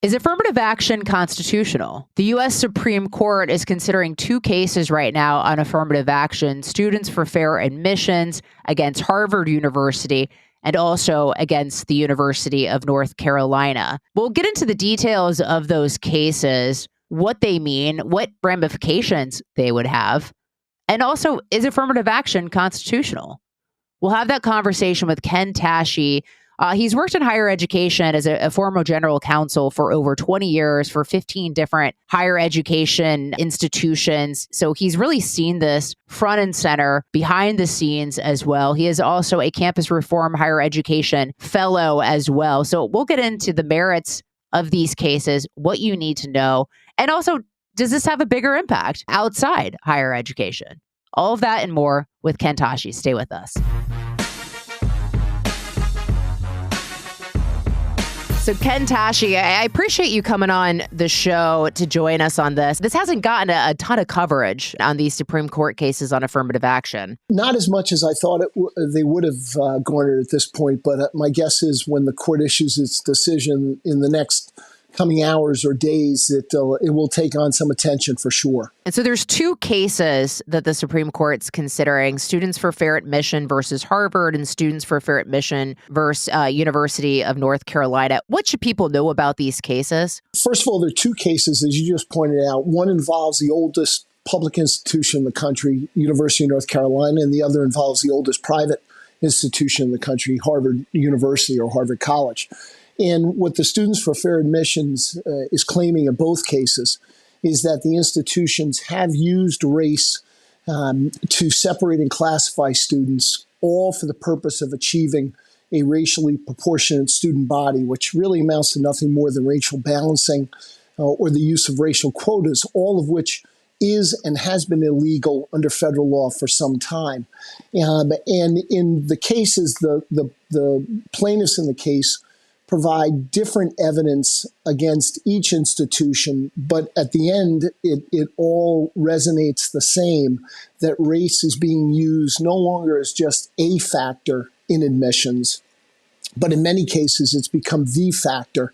Is affirmative action constitutional? The U.S. Supreme Court is considering two cases right now on affirmative action: Students for Fair Admissions against Harvard University and also against the University of North Carolina. We'll get into the details of those cases, what they mean, what ramifications they would have, and also, is affirmative action constitutional? We'll have that conversation with Ken Tashjy. He's worked in higher education as a former general counsel for over 20 years for 15 different higher education institutions. So he's really seen this front and center, behind the scenes as well. He is also a campus reform higher education fellow as well. So we'll get into the merits of these cases, what you need to know, and also, does this have a bigger impact outside higher education? All of that and more with Ken Tashjy. Stay with us. So Ken Tashjy, I appreciate you coming on the show to join us on this. This hasn't gotten a ton of coverage on these Supreme Court cases on affirmative action. Not as much as I thought they would have garnered at this point, but my guess is when the court issues its decision in the next coming hours or days, it will take on some attention for sure. And so there's two cases that the Supreme Court's considering: Students for Fair Admission versus Harvard and Students for Fair Admission versus University of North Carolina. What should people know about these cases? First of all, there are two cases, as you just pointed out. One involves the oldest public institution in the country, University of North Carolina, and the other involves the oldest private institution in the country, Harvard University or Harvard College. And what the Students for Fair Admissions is claiming in both cases is that the institutions have used race to separate and classify students, all for the purpose of achieving a racially proportionate student body, which really amounts to nothing more than racial balancing or the use of racial quotas, all of which is and has been illegal under federal law for some time. And in the cases, the plaintiffs in the case provide different evidence against each institution, but at the end, it all resonates the same, that race is being used no longer as just a factor in admissions, but in many cases, it's become the factor,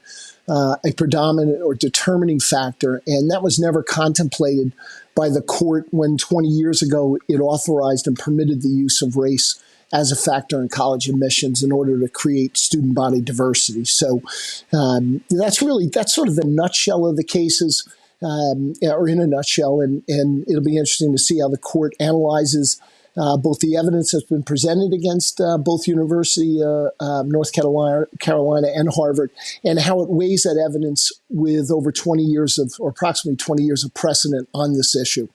a predominant or determining factor, and that was never contemplated by the court when 20 years ago it authorized and permitted the use of race as a factor in college admissions in order to create student body diversity. So that's sort of the nutshell of the cases, or in a nutshell, and it'll be interesting to see how the court analyzes both the evidence that's been presented against both University of North Carolina and Harvard, and how it weighs that evidence with over 20 years of, or approximately 20 years of precedent on this issue.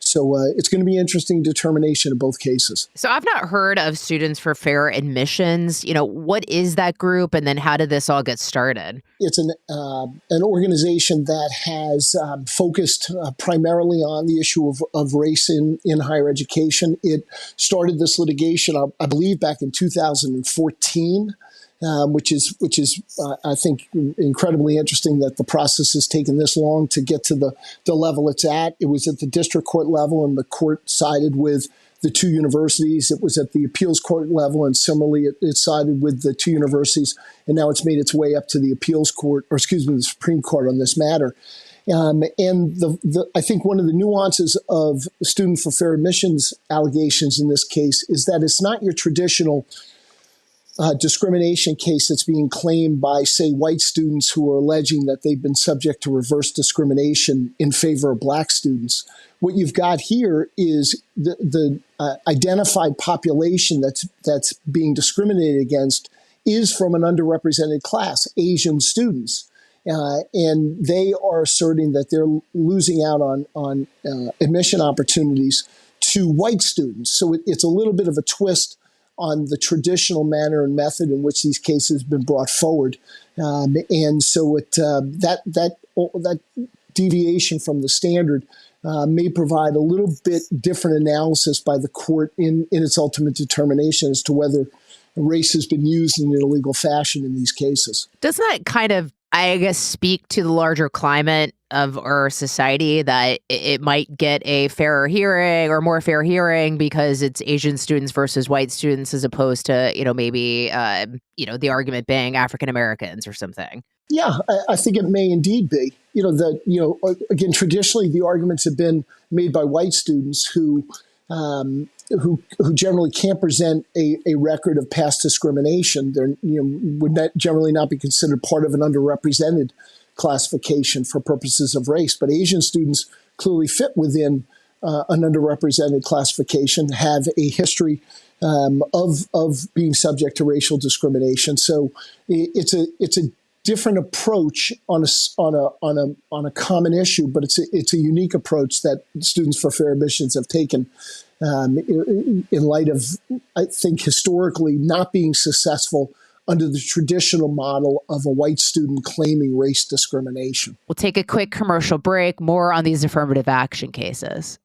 So it's going to be an interesting determination in both cases. So I've not heard of Students for Fair Admissions. What is that group, and then how did this all get started? It's an organization that has focused primarily on the issue of race in higher education. It started this litigation, I believe, back in 2014. Which is I think incredibly interesting that the process has taken this long to get to the level it's at. It was at the district court level, and the court sided with the two universities. It was at the appeals court level, and similarly, it sided with the two universities. And now it's made its way up to the appeals court, the Supreme Court on this matter. And I think one of the nuances of Student for Fair Admissions allegations in this case is that it's not your traditional discrimination case that's being claimed by, say, white students who are alleging that they've been subject to reverse discrimination in favor of black students. What you've got here is the identified population that's being discriminated against is from an underrepresented class, Asian students. And they are asserting that they're losing out on admission opportunities to white students. So it's a little bit of a twist on the traditional manner and method in which these cases have been brought forward. And so that deviation from the standard may provide a little bit different analysis by the court in its ultimate determination as to whether race has been used in an illegal fashion in these cases. Doesn't that kind of, I guess, speak to the larger climate of our society, that it might get a fairer hearing or more fair hearing because it's Asian students versus white students, as opposed to, maybe, the argument being African Americans or something? Yeah, I think it may indeed be. Again, traditionally the arguments have been made by white students who generally can't present a record of past discrimination. They're would not, generally not be considered part of an underrepresented classification for purposes of race. But Asian students clearly fit within an underrepresented classification, have a history of being subject to racial discrimination. So it's a different approach on a common issue, but it's a unique approach that Students for Fair Admissions have taken in light of, I think, historically not being successful under the traditional model of a white student claiming race discrimination. We'll take a quick commercial break. More on these affirmative action cases.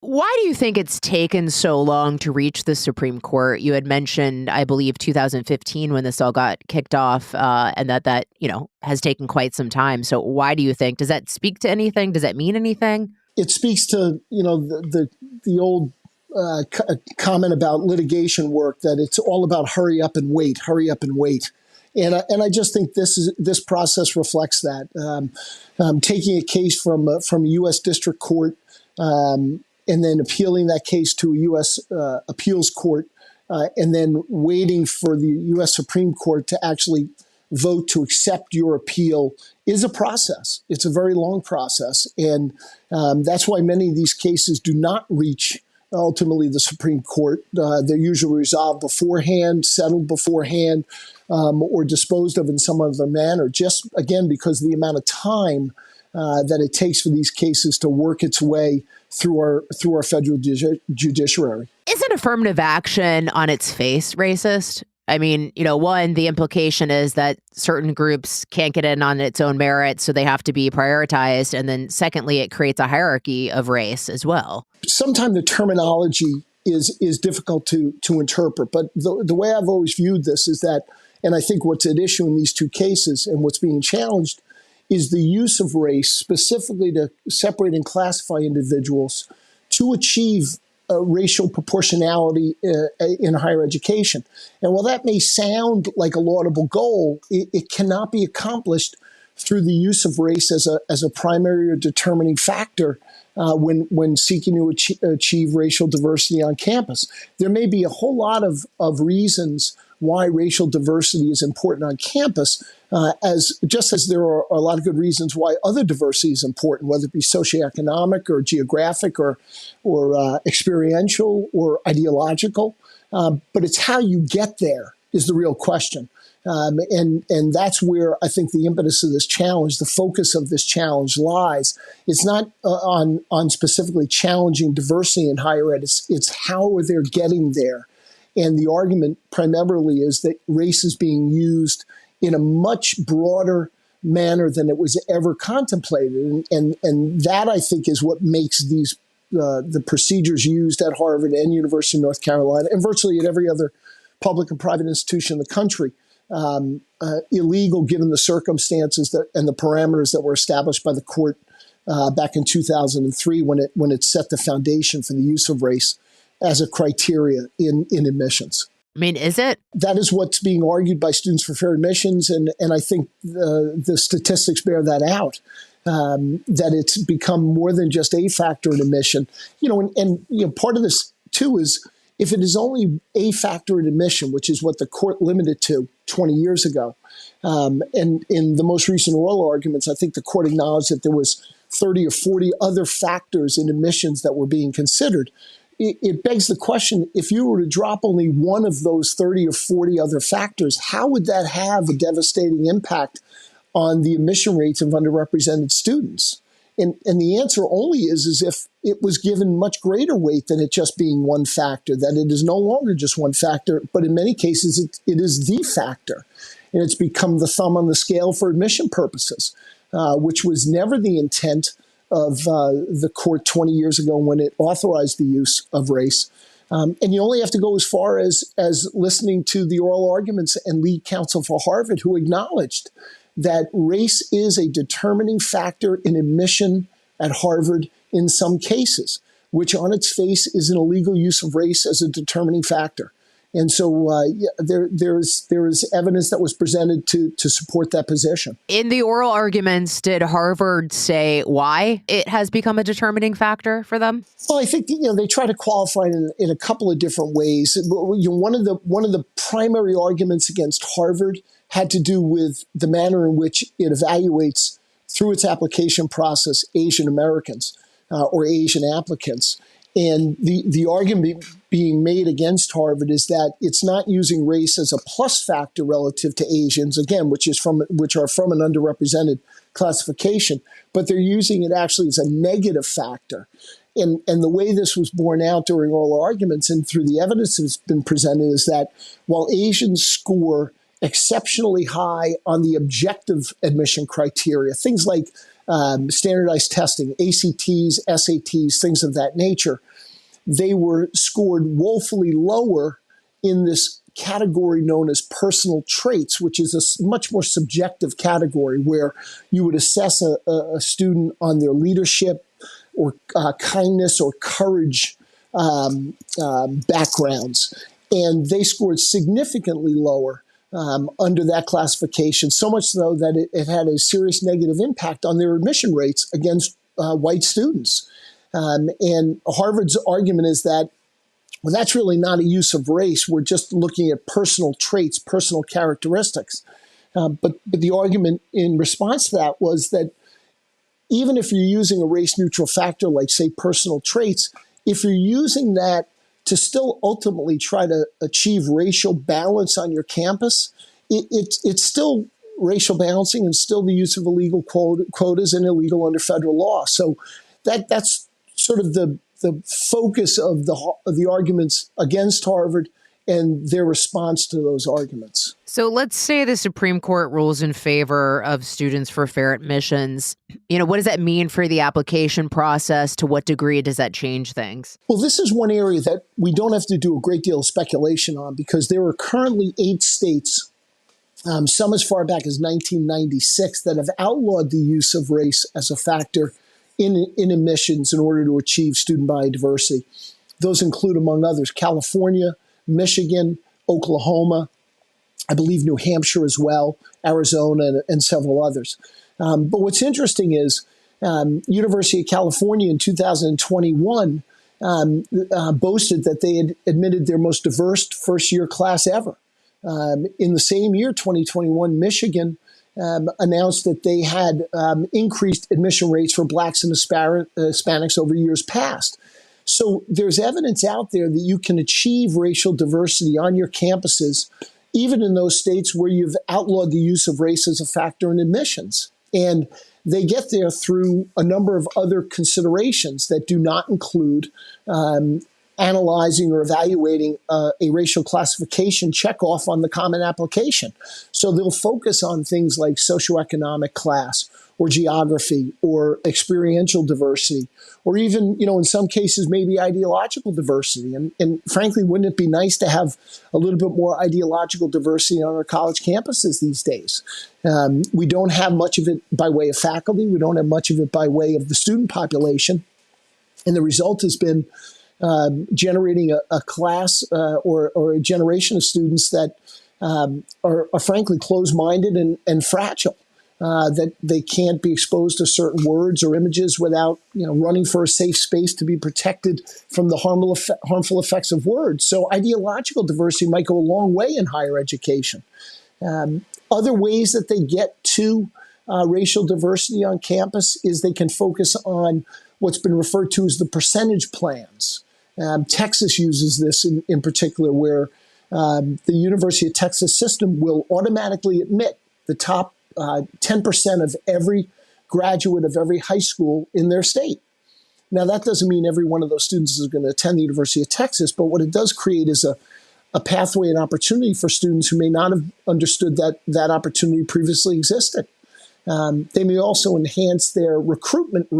Why do you think it's taken so long to reach the Supreme Court? You had mentioned, I believe, 2015 when this all got kicked off, and that has taken quite some time. So why do you think? Does that speak to anything? Does that mean anything? It speaks to the old comment about litigation work, that it's all about hurry up and wait. And I just think this process reflects that. Taking a case from a U.S. District Court, and then appealing that case to a U.S. appeals court, and then waiting for the U.S. Supreme Court to actually vote to accept your appeal is a process. It's a very long process. And that's why many of these cases do not reach ultimately the Supreme Court. They're usually resolved beforehand, settled beforehand, or disposed of in some other manner, just, again, because of the amount of time that it takes for these cases to work its way through our federal judiciary. Isn't affirmative action on its face racist? I mean, one, the implication is that certain groups can't get in on its own merit, so they have to be prioritized. And then secondly, it creates a hierarchy of race as well. Sometimes the terminology is difficult to interpret. But the way I've always viewed this is that, and I think what's at issue in these two cases and what's being challenged is the use of race specifically to separate and classify individuals to achieve racial proportionality in higher education. And while that may sound like a laudable goal, it cannot be accomplished through the use of race as a primary or determining factor when seeking to achieve racial diversity on campus. There may be a whole lot of reasons why racial diversity is important on campus, as there are a lot of good reasons why other diversity is important, whether it be socioeconomic or geographic or experiential or ideological. But it's how you get there is the real question. And that's where I think the impetus of this challenge, the focus of this challenge lies. It's not on specifically challenging diversity in higher ed. It's how they're getting there. And the argument primarily is that race is being used in a much broader manner than it was ever contemplated. And that, I think, is what makes these the procedures used at Harvard and University of North Carolina and virtually at every other public and private institution in the country illegal, given the circumstances and the parameters that were established by the court back in 2003 when it set the foundation for the use of race as a criteria in admissions. I mean, is it? That is what's being argued by Students for Fair Admissions, and I think the statistics bear that out, that it's become more than just a factor in admission. And part of this, too, is if it is only a factor in admission, which is what the court limited to 20 years ago, and in the most recent oral arguments, I think the court acknowledged that there was 30 or 40 other factors in admissions that were being considered. It begs the question, if you were to drop only one of those 30 or 40 other factors, how would that have a devastating impact on the admission rates of underrepresented students? And the answer only is if it was given much greater weight than it just being one factor, that it is no longer just one factor, but in many cases it is the factor. And it's become the thumb on the scale for admission purposes, which was never the intent of the court 20 years ago when it authorized the use of race. And you only have to go as far as listening to the oral arguments and lead counsel for Harvard, who acknowledged that race is a determining factor in admission at Harvard in some cases, which on its face is an illegal use of race as a determining factor. And so there's evidence that was presented to support that position. In the oral arguments, did Harvard say why it has become a determining factor for them? Well, I think they try to qualify it in a couple of different ways. One of the primary arguments against Harvard had to do with the manner in which it evaluates through its application process Asian Americans or Asian applicants. And the argument being made against Harvard is that it's not using race as a plus factor relative to Asians, again, which are from an underrepresented classification, but they're using it actually as a negative factor. And the way this was borne out during oral arguments and through the evidence that's been presented is that while Asians score exceptionally high on the objective admission criteria, things like standardized testing, ACTs, SATs, things of that nature, they were scored woefully lower in this category known as personal traits, which is a much more subjective category where you would assess a student on their leadership or kindness or courage backgrounds. And they scored significantly lower under that classification, so much so that it had a serious negative impact on their admission rates against white students. And Harvard's argument is that, well, that's really not a use of race. We're just looking at personal traits, personal characteristics. But the argument in response to that was that even if you're using a race-neutral factor like, say, personal traits, if you're using that to still ultimately try to achieve racial balance on your campus, it's still racial balancing and still the use of illegal quotas and illegal under federal law. So that's sort of the focus of the arguments against Harvard and their response to those arguments. So let's say the Supreme Court rules in favor of students for fair admissions. What does that mean for the application process? To what degree does that change things? Well, this is one area that we don't have to do a great deal of speculation on because there are currently 8 states, some as far back as 1996, that have outlawed the use of race as a factor in admissions in order to achieve student body diversity. Those include, among others, California, Michigan, Oklahoma, I believe New Hampshire as well, Arizona, and several others. But what's interesting is University of California in 2021 boasted that they had admitted their most diverse first-year class ever. In the same year, 2021, Michigan announced that they had increased admission rates for blacks and Hispanics over years past. So there's evidence out there that you can achieve racial diversity on your campuses, even in those states where you've outlawed the use of race as a factor in admissions. And they get there through a number of other considerations that do not include analyzing or evaluating a racial classification checkoff on the common application. So they'll focus on things like socioeconomic class or geography or experiential diversity, or even, in some cases, maybe ideological diversity. And frankly, wouldn't it be nice to have a little bit more ideological diversity on our college campuses these days? We don't have much of it by way of faculty. We don't have much of it by way of the student population. And the result has been generating a class or a generation of students that are frankly closed-minded and fragile, that they can't be exposed to certain words or images without running for a safe space to be protected from the harmful effects of words. So ideological diversity might go a long way in higher education. Other ways that they get to racial diversity on campus is they can focus on what's been referred to as the percentage plans. Texas uses this in particular, where the University of Texas system will automatically admit the top 10% of every graduate of every high school in their state. Now, that doesn't mean every one of those students is going to attend the University of Texas, but what it does create is a pathway and opportunity for students who may not have understood that opportunity previously existed. They may also enhance their recruitment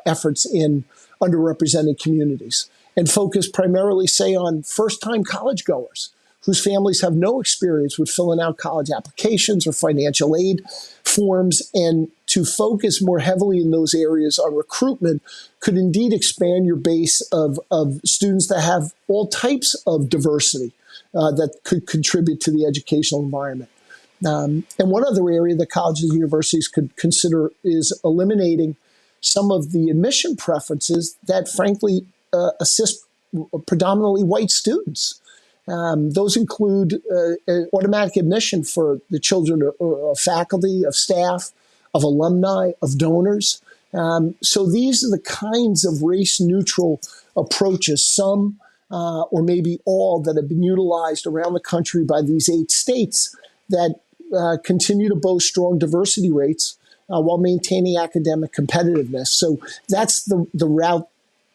efforts in underrepresented communities and focus primarily, say, on first-time college goers whose families have no experience with filling out college applications or financial aid forms. And to focus more heavily in those areas on recruitment could indeed expand your base of students that have all types of diversity that could contribute to the educational environment. And one other area that colleges and universities could consider is eliminating some of the admission preferences that, frankly, assist predominantly white students. Those include automatic admission for the children of faculty, of staff, of alumni, of donors. So these are the kinds of race-neutral approaches, some or maybe all, that have been utilized around the country by these 8 states that continue to boast strong diversity rates while maintaining academic competitiveness. So that's the route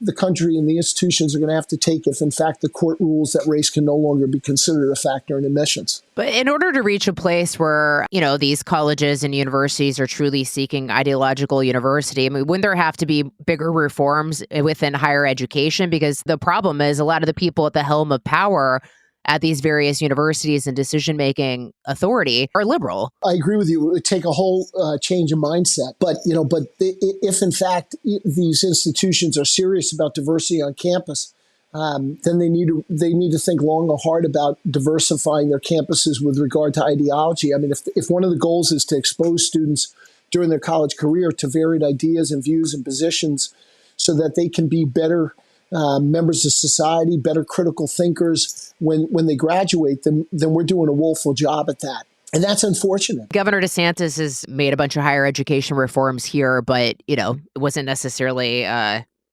the country and the institutions are going to have to take if, in fact, the court rules that race can no longer be considered a factor in admissions. But in order to reach a place where, these colleges and universities are truly seeking ideological university, I mean, wouldn't there have to be bigger reforms within higher education? Because the problem is a lot of the people at the helm of power at these various universities and decision-making authority are liberal. I agree with you. It would take a whole change of mindset. But if in fact these institutions are serious about diversity on campus, then they need to think long and hard about diversifying their campuses with regard to ideology. I mean, if one of the goals is to expose students during their college career to varied ideas and views and positions so that they can be better members of society, better critical thinkers when they graduate, then we're doing a woeful job at that. And that's unfortunate. Governor DeSantis has made a bunch of higher education reforms here, but, it wasn't necessarily,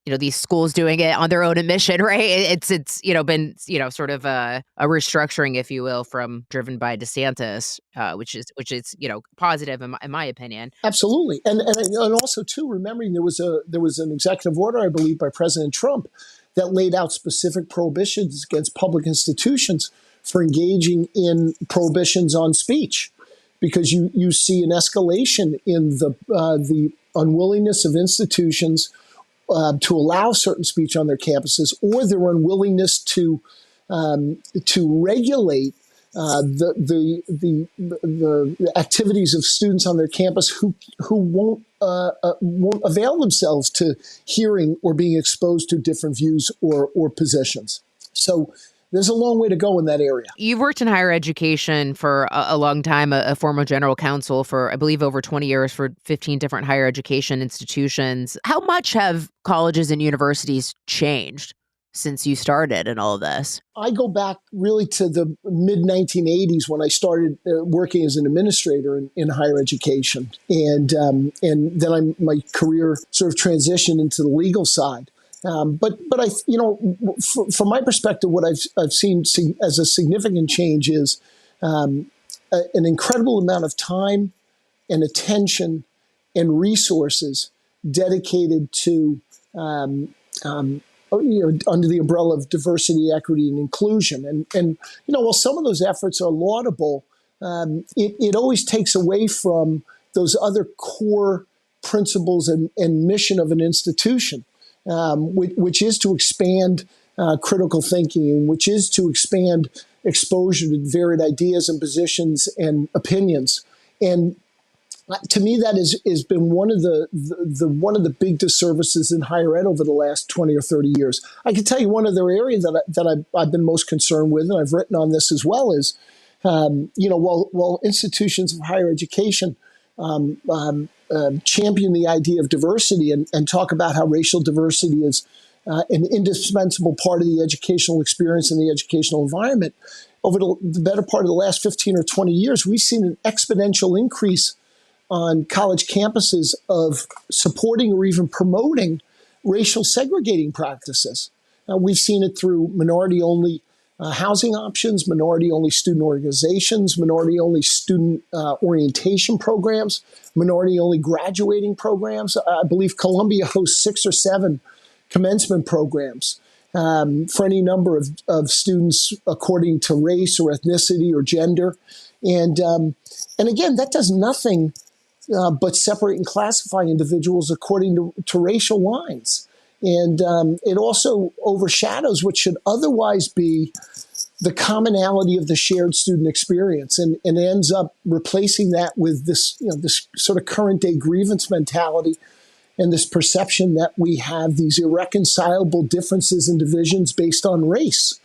these schools doing it on their own admission, right? It's been, sort of a restructuring, if you will, driven by DeSantis, which is positive in my opinion. Absolutely. And also, too, remembering there was an executive order, I believe, by President Trump that laid out specific prohibitions against public institutions for engaging in prohibitions on speech, because you see an escalation in the unwillingness of institutions to allow certain speech on their campuses, or their unwillingness to regulate the activities of students on their campus who won't avail themselves to hearing or being exposed to different views or positions. So there's a long way to go in that area. You've worked in higher education for a long time, a former general counsel for, I believe, over 20 years for 15 different higher education institutions. How much have colleges and universities changed since you started in all of this? I go back really to the mid-1980s when I started working as an administrator in higher education. And then my career sort of transitioned into the legal side. But I, from my perspective, what I've seen as a significant change is an incredible amount of time and attention and resources dedicated to under the umbrella of diversity, equity, and inclusion. And while some of those efforts are laudable, it always takes away from those other core principles and mission of an institution, which is to expand critical thinking, which is to expand exposure to varied ideas and positions and opinions. And to me, that has been one of the big disservices in higher ed over the last 20 or 30 years. I can tell you one other area that I've been most concerned with, and I've written on this as well, is while institutions of higher education champion the idea of diversity and talk about how racial diversity is an indispensable part of the educational experience and the educational environment, over the better part of the last 15 or 20 years, we've seen an exponential increase on college campuses of supporting or even promoting racial segregating practices. We've seen it through minority-only housing options, minority-only student organizations, minority-only student orientation programs, minority-only graduating programs. I believe Columbia hosts 6 or 7 commencement programs for any number of students according to race or ethnicity or gender. And again, that does nothing but separate and classify individuals according to racial lines. And it also overshadows what should otherwise be the commonality of the shared student experience, and ends up replacing that with this sort of current day grievance mentality and this perception that we have these irreconcilable differences and divisions based on race.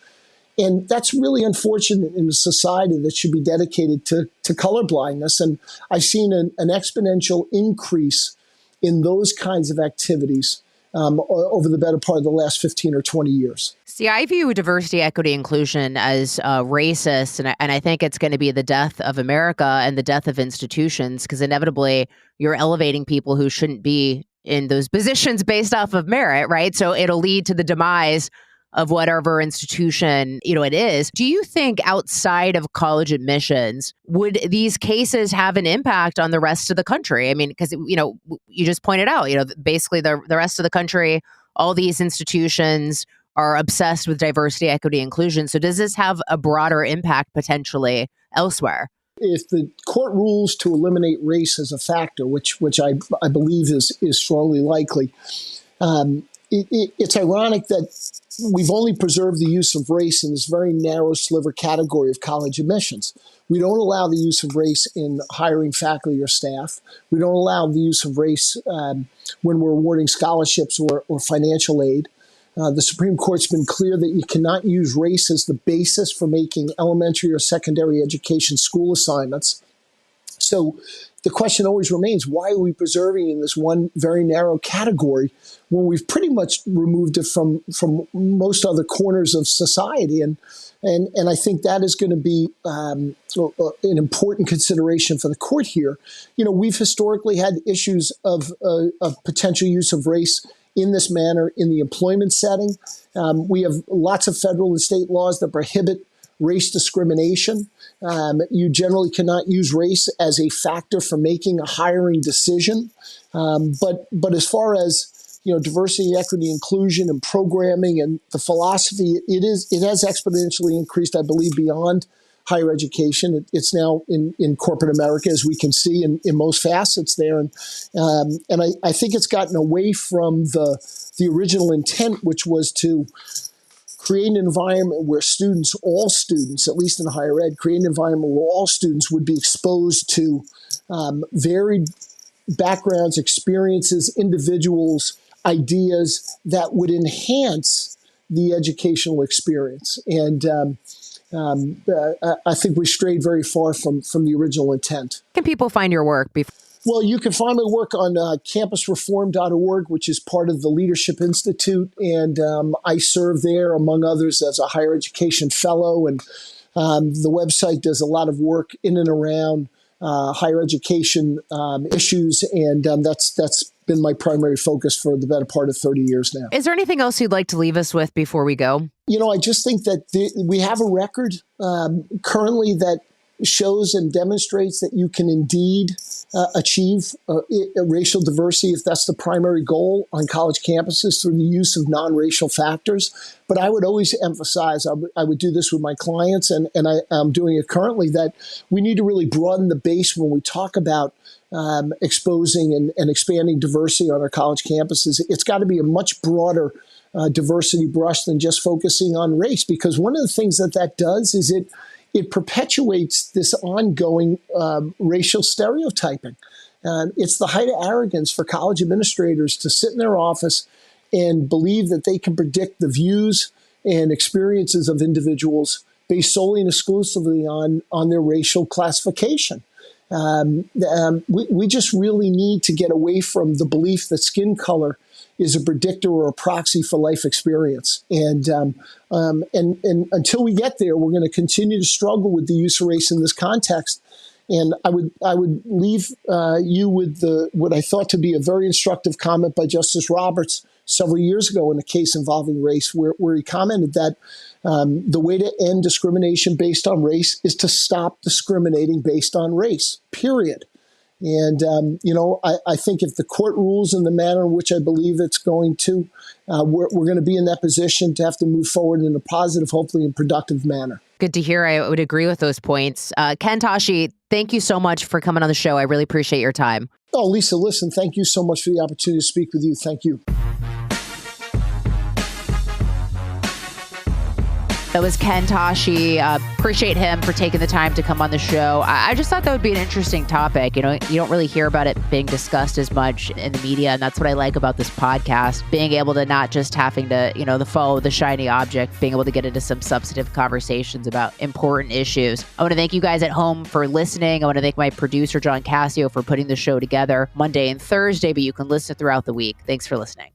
And that's really unfortunate in a society that should be dedicated to colorblindness. And I've seen an exponential increase in those kinds of activities over the better part of the last 15 or 20 years. See, I view diversity, equity, inclusion as racist, and I think it's going to be the death of America and the death of institutions, because inevitably you're elevating people who shouldn't be in those positions based off of merit, right? So it'll lead to the demise of whatever institution, it is. Do you think outside of college admissions, would these cases have an impact on the rest of the country? I mean, because, you just pointed out, basically the rest of the country, all these institutions are obsessed with diversity, equity, inclusion. So does this have a broader impact potentially elsewhere? If the court rules to eliminate race as a factor, which I believe is strongly likely, it's ironic that we've only preserved the use of race in this very narrow sliver category of college admissions. We don't allow the use of race in hiring faculty or staff. We don't allow the use of race when we're awarding scholarships or financial aid. The Supreme Court's been clear that you cannot use race as the basis for making elementary or secondary education school assignments. So the question always remains, why are we preserving in this one very narrow category when we've pretty much removed it from most other corners of society? And I think that is going to be an important consideration for the court here. We've historically had issues of potential use of race in this manner in the employment setting. We have lots of federal and state laws that prohibit race discrimination. You generally cannot use race as a factor for making a hiring decision. But as far as diversity, equity, inclusion, and programming and the philosophy, it has exponentially increased, I believe, beyond higher education. It's now in corporate America, as we can see in most facets there. And I think it's gotten away from the original intent, which was to create an environment where all students, at least in higher ed, create an environment where all students would be exposed to varied backgrounds, experiences, individuals, ideas that would enhance the educational experience. And I think we strayed very far from the original intent. Can people find your work? Well, you can find my work on campusreform.org, which is part of the Leadership Institute. And I serve there, among others, as a higher education fellow. And the website does a lot of work in and around higher education issues. And that's been my primary focus for the better part of 30 years now. Is there anything else you'd like to leave us with before we go? I just think that we have a record currently that shows and demonstrates that you can indeed achieve racial diversity if that's the primary goal on college campuses through the use of non-racial factors. But I would always emphasize, I would do this with my clients, and I'm doing it currently, that we need to really broaden the base when we talk about exposing and expanding diversity on our college campuses. It's got to be a much broader diversity brush than just focusing on race, because one of the things that does is it perpetuates this ongoing racial stereotyping. It's the height of arrogance for college administrators to sit in their office and believe that they can predict the views and experiences of individuals based solely and exclusively on their racial classification. We just really need to get away from the belief that skin color is a predictor or a proxy for life experience. And until we get there, we're going to continue to struggle with the use of race in this context. And I would leave you with what I thought to be a very instructive comment by Justice Roberts several years ago in a case involving race, where he commented that the way to end discrimination based on race is to stop discriminating based on race, period. And, I think if the court rules in the manner in which I believe it's going to, we're going to be in that position to have to move forward in a positive, hopefully, and productive manner. Good to hear. I would agree with those points. Ken, Tashjy, thank you so much for coming on the show. I really appreciate your time. Oh, Lisa, listen, thank you so much for the opportunity to speak with you. Thank you. That was Ken Tashjy. Appreciate him for taking the time to come on the show. I just thought that would be an interesting topic. You don't really hear about it being discussed as much in the media. And that's what I like about this podcast, being able to not just having to, follow the shiny object, being able to get into some substantive conversations about important issues. I want to thank you guys at home for listening. I want to thank my producer, John Cassio, for putting the show together Monday and Thursday, but you can listen throughout the week. Thanks for listening.